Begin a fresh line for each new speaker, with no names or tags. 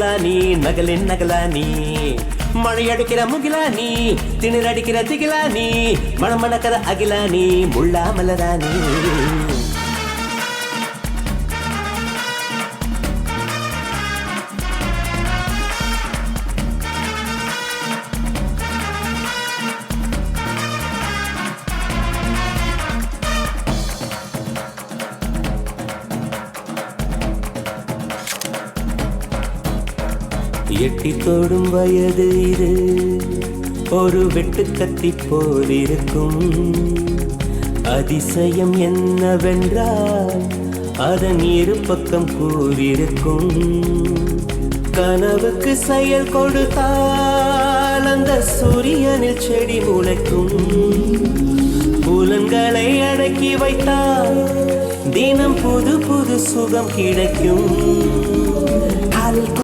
நீ நகலின் நகலா நீ மழை அடிக்கிற முகிலா நீ திணிர் அடிக்கிற திகிலா நீ மணமணக்கிற அகிலா நீ முள்ளா மலரா நீ எட்டி தோடும் வயது இது ஒரு வெட்டு கத்தி போல் இருக்கும் அதிசயம் என்னவென்றால் அதன் இரு பக்கம் கூறியிருக்கும் கனவுக்கு செயல் கொடுத்தால் அந்த சூரியனில் செடி முளைக்கும் புலன்களை அடக்கி வைத்தால் தினம் புது புது சுகம் கிடைக்கும்